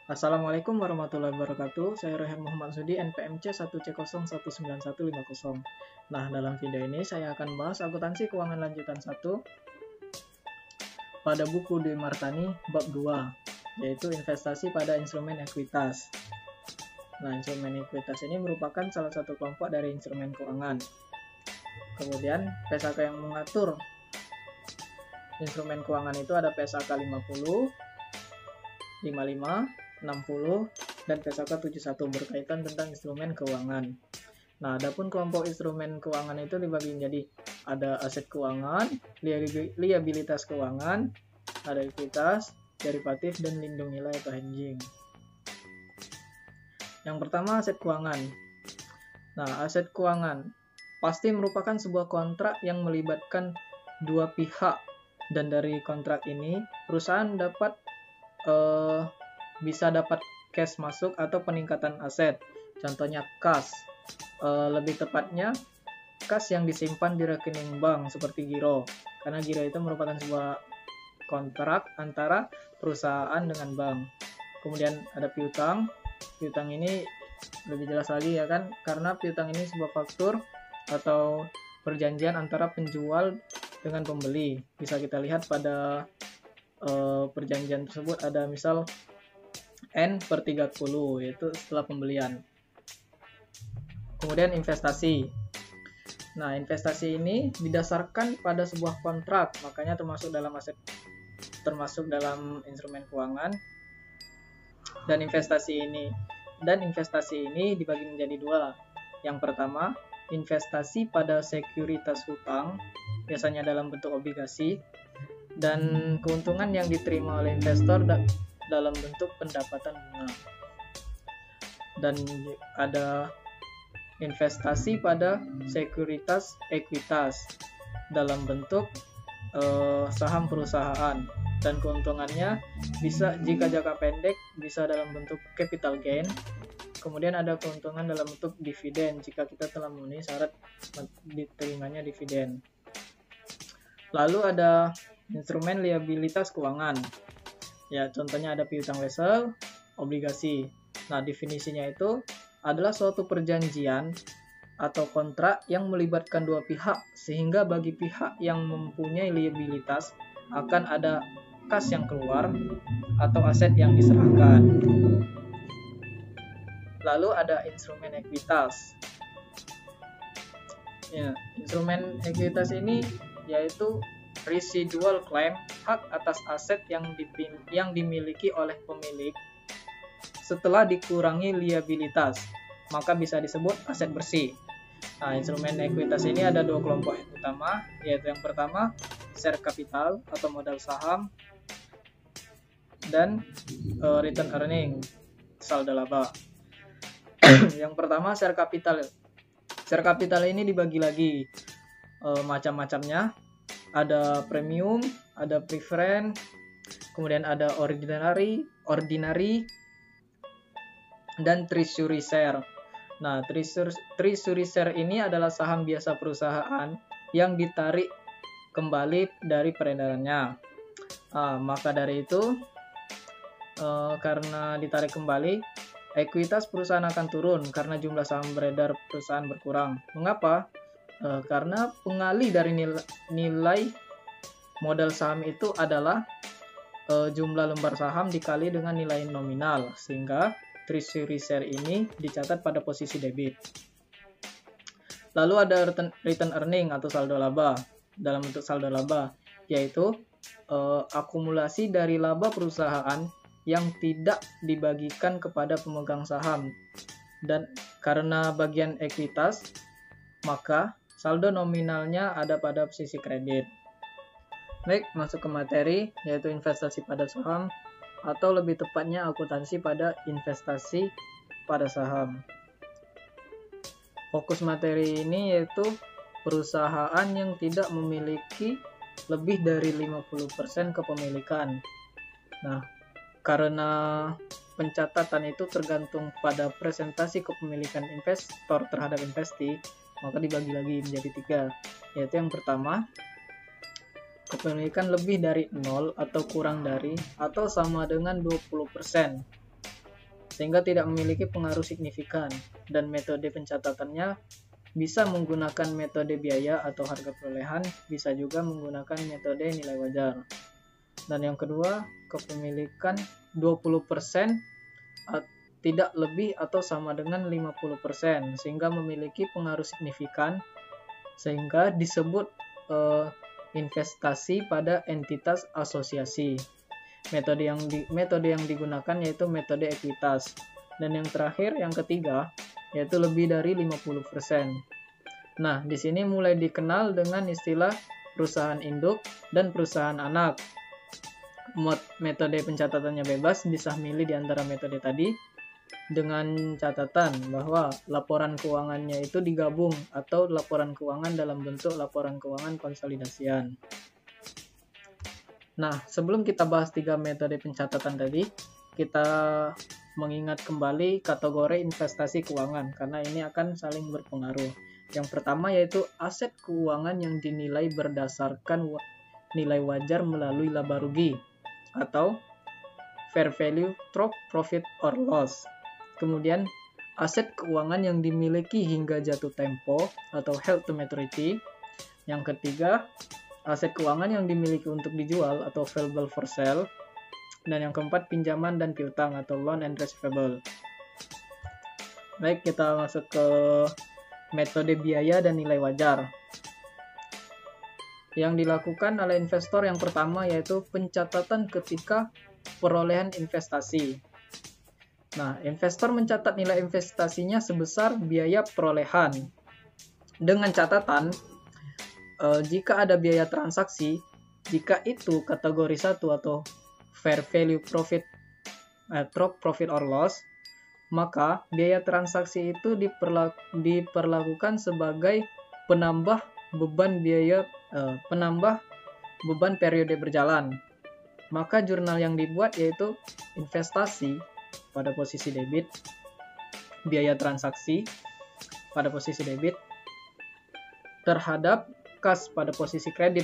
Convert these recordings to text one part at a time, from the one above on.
Assalamualaikum warahmatullahi wabarakatuh. Saya Rehan Muhammad Sudi, NPMC 1C0199150. Nah, dalam video ini saya akan bahas akuntansi keuangan lanjutan 1 pada buku Dwi Martani bab 2, yaitu investasi pada instrumen ekuitas. Nah, instrumen ekuitas ini merupakan salah satu kelompok dari instrumen keuangan. Kemudian, PSAK yang mengatur instrumen keuangan itu ada PSAK 50, 55, 60, dan PSAK 71 berkaitan tentang instrumen keuangan. Nah, adapun kelompok instrumen keuangan itu dibagi menjadi ada aset keuangan, liabilitas keuangan, ada ekuitas, derivatif, dan lindung nilai atau hedging. Yang pertama, aset keuangan. Nah, aset keuangan pasti merupakan sebuah kontrak yang melibatkan dua pihak, dan dari kontrak ini perusahaan bisa dapat cash masuk atau peningkatan aset. Contohnya kas, lebih tepatnya kas yang disimpan di rekening bank seperti giro, karena giro itu merupakan sebuah kontrak antara perusahaan dengan bank. Kemudian ada piutang. Piutang ini lebih jelas lagi ya kan, karena piutang ini sebuah faktur atau perjanjian antara penjual dengan pembeli. Bisa kita lihat pada perjanjian tersebut ada misal N/30, yaitu setelah pembelian. Kemudian investasi. Nah, investasi ini didasarkan pada sebuah kontrak, makanya termasuk dalam instrumen keuangan. Dan investasi ini dibagi menjadi dua. Yang pertama, investasi pada sekuritas hutang, biasanya dalam bentuk obligasi, dan keuntungan yang diterima oleh investor dalam bentuk pendapatan bunga. Dan ada investasi pada sekuritas ekuitas dalam bentuk saham perusahaan, dan keuntungannya bisa, jika jangka pendek, bisa dalam bentuk capital gain. Kemudian ada keuntungan dalam bentuk dividen jika kita telah memenuhi syarat diterimanya dividen. Lalu ada instrumen liabilitas keuangan. Ya, contohnya ada piutang wesel, obligasi. Nah, definisinya itu adalah suatu perjanjian atau kontrak yang melibatkan dua pihak, sehingga bagi pihak yang mempunyai liabilitas akan ada kas yang keluar atau aset yang diserahkan. Lalu ada instrumen ekuitas. Ya, instrumen ekuitas ini yaitu residual claim, hak atas aset yang dimiliki oleh pemilik setelah dikurangi liabilitas, maka bisa disebut aset bersih. Nah, instrumen ekuitas ini ada dua kelompok utama, yaitu yang pertama share capital atau modal saham, dan return earning, saldo laba. Yang pertama share capital. Share capital ini dibagi lagi macam-macamnya. Ada premium, ada preference, kemudian ada ordinary, dan treasury share. Nah, treasury share ini adalah saham biasa perusahaan yang ditarik kembali dari peredarannya. Maka dari itu, karena ditarik kembali, ekuitas perusahaan akan turun karena jumlah saham beredar perusahaan berkurang. Mengapa? Karena pengali dari nilai modal saham itu adalah jumlah lembar saham dikali dengan nilai nominal, sehingga treasury share ini dicatat pada posisi debit. Lalu ada return earning atau saldo laba. Dalam bentuk saldo laba, yaitu akumulasi dari laba perusahaan yang tidak dibagikan kepada pemegang saham. Dan karena bagian ekuitas, maka saldo nominalnya ada pada posisi kredit. Baik, masuk ke materi, yaitu investasi pada saham, atau lebih tepatnya akuntansi pada investasi pada saham. Fokus materi ini yaitu perusahaan yang tidak memiliki lebih dari 50% kepemilikan. Nah, karena pencatatan itu tergantung pada presentasi kepemilikan investor terhadap investasi, maka dibagi lagi menjadi 3, yaitu yang pertama, kepemilikan lebih dari 0 atau kurang dari atau sama dengan 20%. sehingga tidak memiliki pengaruh signifikan, dan metode pencatatannya bisa menggunakan metode biaya atau harga perolehan, bisa juga menggunakan metode nilai wajar. Dan yang kedua, kepemilikan 20% tidak lebih atau sama dengan 50%, sehingga memiliki pengaruh signifikan, sehingga disebut investasi pada entitas asosiasi. Metode yang digunakan yaitu metode ekuitas. Dan yang terakhir, yang ketiga, yaitu lebih dari 50%. Nah, di sini mulai dikenal dengan istilah perusahaan induk dan perusahaan anak. Metode pencatatannya bebas, bisa milih di antara metode tadi, dengan catatan bahwa laporan keuangannya itu digabung atau laporan keuangan dalam bentuk laporan keuangan konsolidasian. Nah, sebelum kita bahas 3 metode pencatatan tadi, kita mengingat kembali kategori investasi keuangan karena ini akan saling berpengaruh. Yang pertama yaitu aset keuangan yang dinilai berdasarkan nilai wajar melalui laba rugi atau fair value through profit or loss. Kemudian, aset keuangan yang dimiliki hingga jatuh tempo atau held to maturity. Yang ketiga, aset keuangan yang dimiliki untuk dijual atau available for sale. Dan yang keempat, pinjaman dan piutang atau loan and receivable. Baik, kita masuk ke metode biaya dan nilai wajar. Yang dilakukan oleh investor yang pertama yaitu pencatatan ketika perolehan investasi. Nah, investor mencatat nilai investasinya sebesar biaya perolehan. Dengan catatan, jika ada biaya transaksi, jika itu kategori 1 atau fair value profit or loss, maka biaya transaksi itu diperlakukan sebagai penambah beban periode berjalan. Maka jurnal yang dibuat yaitu investasi pada posisi debit, biaya transaksi pada posisi debit, terhadap kas pada posisi kredit.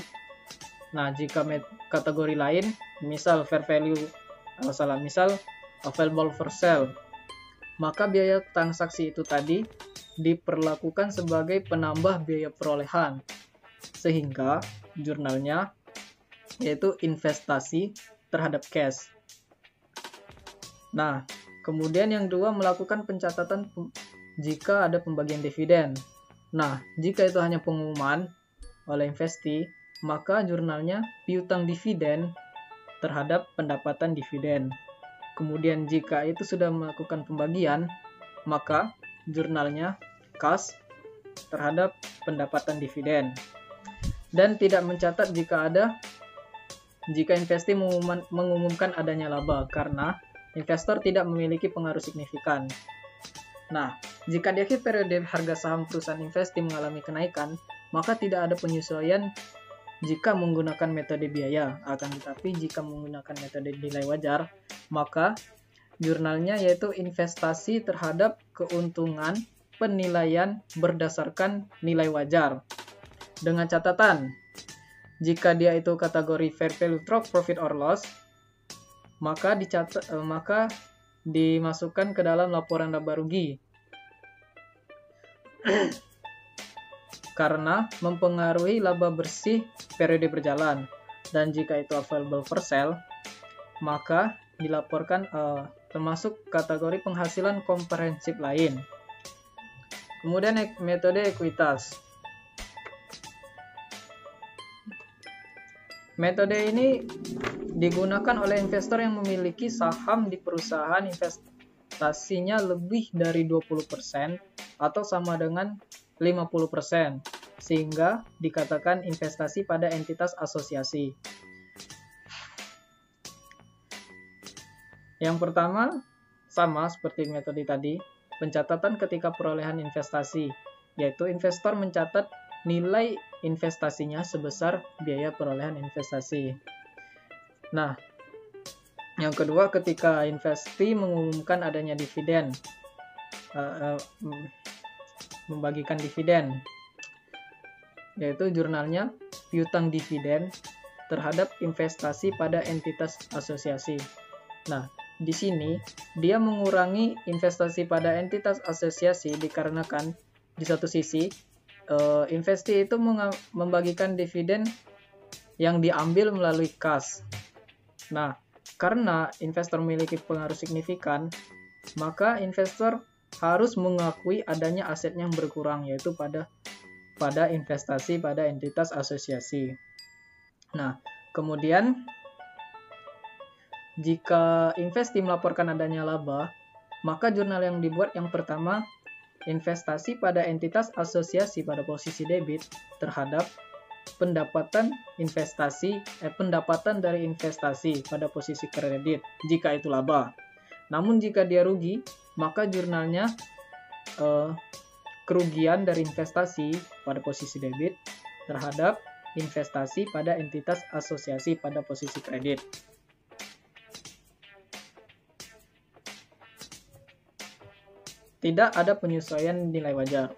Nah, jika kategori lain, misal available for sale, maka biaya transaksi itu tadi diperlakukan sebagai penambah biaya perolehan, sehingga jurnalnya yaitu investasi terhadap cash. Nah, kemudian yang kedua melakukan pencatatan jika ada pembagian dividen. Nah, jika itu hanya pengumuman oleh investee, maka jurnalnya piutang dividen terhadap pendapatan dividen. Kemudian jika itu sudah melakukan pembagian, maka jurnalnya kas terhadap pendapatan dividen. Dan tidak mencatat jika investee mengumumkan adanya laba, karena investor tidak memiliki pengaruh signifikan. Nah, jika di akhir periode harga saham perusahaan investee mengalami kenaikan, maka tidak ada penyesuaian jika menggunakan metode biaya. Akan tetapi jika menggunakan metode nilai wajar, maka jurnalnya yaitu investasi terhadap keuntungan penilaian berdasarkan nilai wajar. Dengan catatan, jika dia itu kategori fair value through profit or loss, maka dimasukkan ke dalam laporan laba rugi karena mempengaruhi laba bersih periode berjalan. Dan jika itu available for sale, maka dilaporkan termasuk kategori penghasilan komprehensif lain. Kemudian metode ekuitas. Metode ini digunakan oleh investor yang memiliki saham di perusahaan investasinya lebih dari 20% atau sama dengan 50%, sehingga dikatakan investasi pada entitas asosiasi. Yang pertama, sama seperti metode tadi, pencatatan ketika perolehan investasi, yaitu investor mencatat nilai investasinya sebesar biaya perolehan investasi. Nah, yang kedua ketika investee mengumumkan adanya dividen, membagikan dividen, yaitu jurnalnya piutang dividen terhadap investasi pada entitas asosiasi. Nah, di sini dia mengurangi investasi pada entitas asosiasi dikarenakan di satu sisi investi itu membagikan dividen yang diambil melalui kas. Nah, karena investor memiliki pengaruh signifikan, maka investor harus mengakui adanya aset yang berkurang, yaitu pada investasi pada entitas asosiasi. Nah, kemudian jika investi melaporkan adanya laba, maka jurnal yang dibuat yang pertama, investasi pada entitas asosiasi pada posisi debit terhadap pendapatan dari investasi pada posisi kredit jika itu laba. Namun jika dia rugi, maka jurnalnya kerugian dari investasi pada posisi debit terhadap investasi pada entitas asosiasi pada posisi kredit. Tidak ada penyesuaian nilai wajar.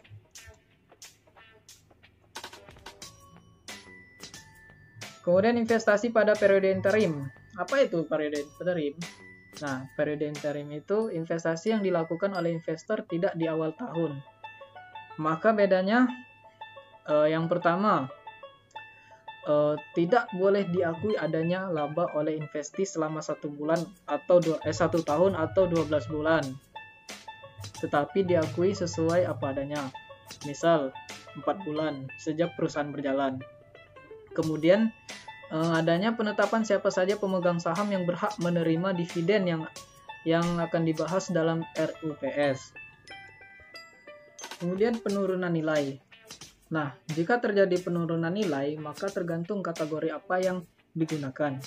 Kemudian investasi pada periode interim. Apa itu periode interim? Nah, periode interim itu investasi yang dilakukan oleh investor tidak di awal tahun. Maka bedanya yang pertama, tidak boleh diakui adanya laba oleh investi selama 1 bulan atau 1 tahun atau 12 bulan. Tetapi diakui sesuai apa adanya. Misal 4 bulan sejak perusahaan berjalan. Kemudian adanya penetapan siapa saja pemegang saham yang berhak menerima dividen yang akan dibahas dalam RUPS. Kemudian penurunan nilai. Nah, jika terjadi penurunan nilai, maka tergantung kategori apa yang digunakan.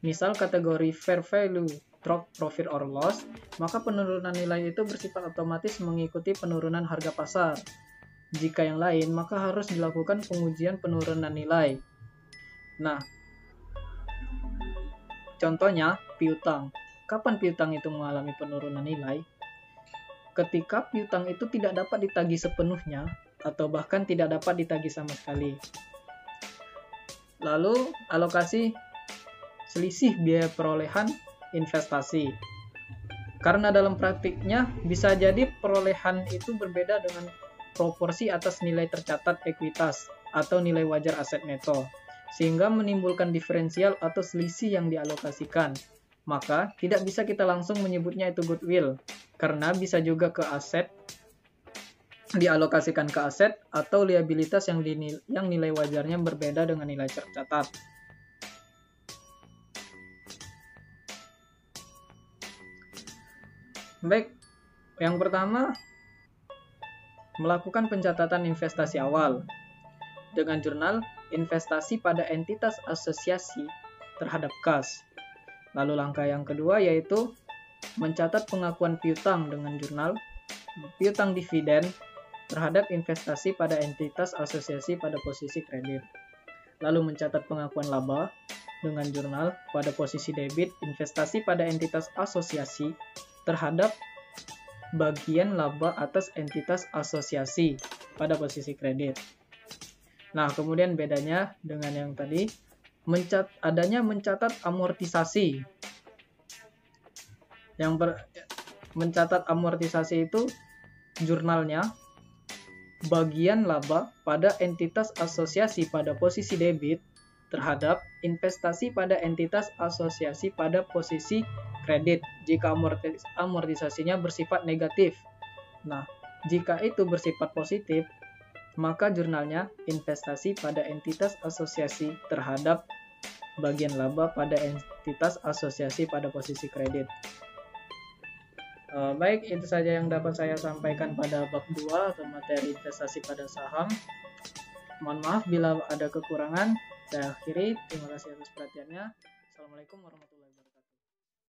Misal kategori fair value drop profit or loss, maka penurunan nilai itu bersifat otomatis mengikuti penurunan harga pasar. Jika yang lain, maka harus dilakukan pengujian penurunan nilai. Nah, contohnya piutang. Kapan piutang itu mengalami penurunan nilai? Ketika piutang itu tidak dapat ditagih sepenuhnya atau bahkan tidak dapat ditagih sama sekali. Lalu alokasi selisih biaya perolehan investasi. Karena dalam praktiknya bisa jadi perolehan itu berbeda dengan proporsi atas nilai tercatat ekuitas atau nilai wajar aset neto, sehingga menimbulkan diferensial atau selisih yang dialokasikan. Maka tidak bisa kita langsung menyebutnya itu goodwill, karena bisa juga ke aset, dialokasikan ke aset atau liabilitas yang nilai wajarnya berbeda dengan nilai tercatat. Baik, yang pertama melakukan pencatatan investasi awal dengan jurnal investasi pada entitas asosiasi terhadap kas. Lalu langkah yang kedua yaitu mencatat pengakuan piutang dengan jurnal piutang dividen terhadap investasi pada entitas asosiasi pada posisi kredit. Lalu mencatat pengakuan laba dengan jurnal pada posisi debit investasi pada entitas asosiasi terhadap bagian laba atas entitas asosiasi pada posisi kredit. Nah, kemudian bedanya dengan yang tadi, adanya mencatat amortisasi. Mencatat amortisasi itu jurnalnya bagian laba pada entitas asosiasi pada posisi debit terhadap investasi pada entitas asosiasi pada posisi kredit jika amortisasinya bersifat negatif. Nah, jika itu bersifat positif, maka jurnalnya investasi pada entitas asosiasi terhadap bagian laba pada entitas asosiasi pada posisi kredit. Baik, itu saja yang dapat saya sampaikan pada bab 2 atau materi investasi pada saham. Mohon maaf bila ada kekurangan. Saya akhiri. Terima kasih atas perhatiannya. Assalamualaikum warahmatullahi wabarakatuh.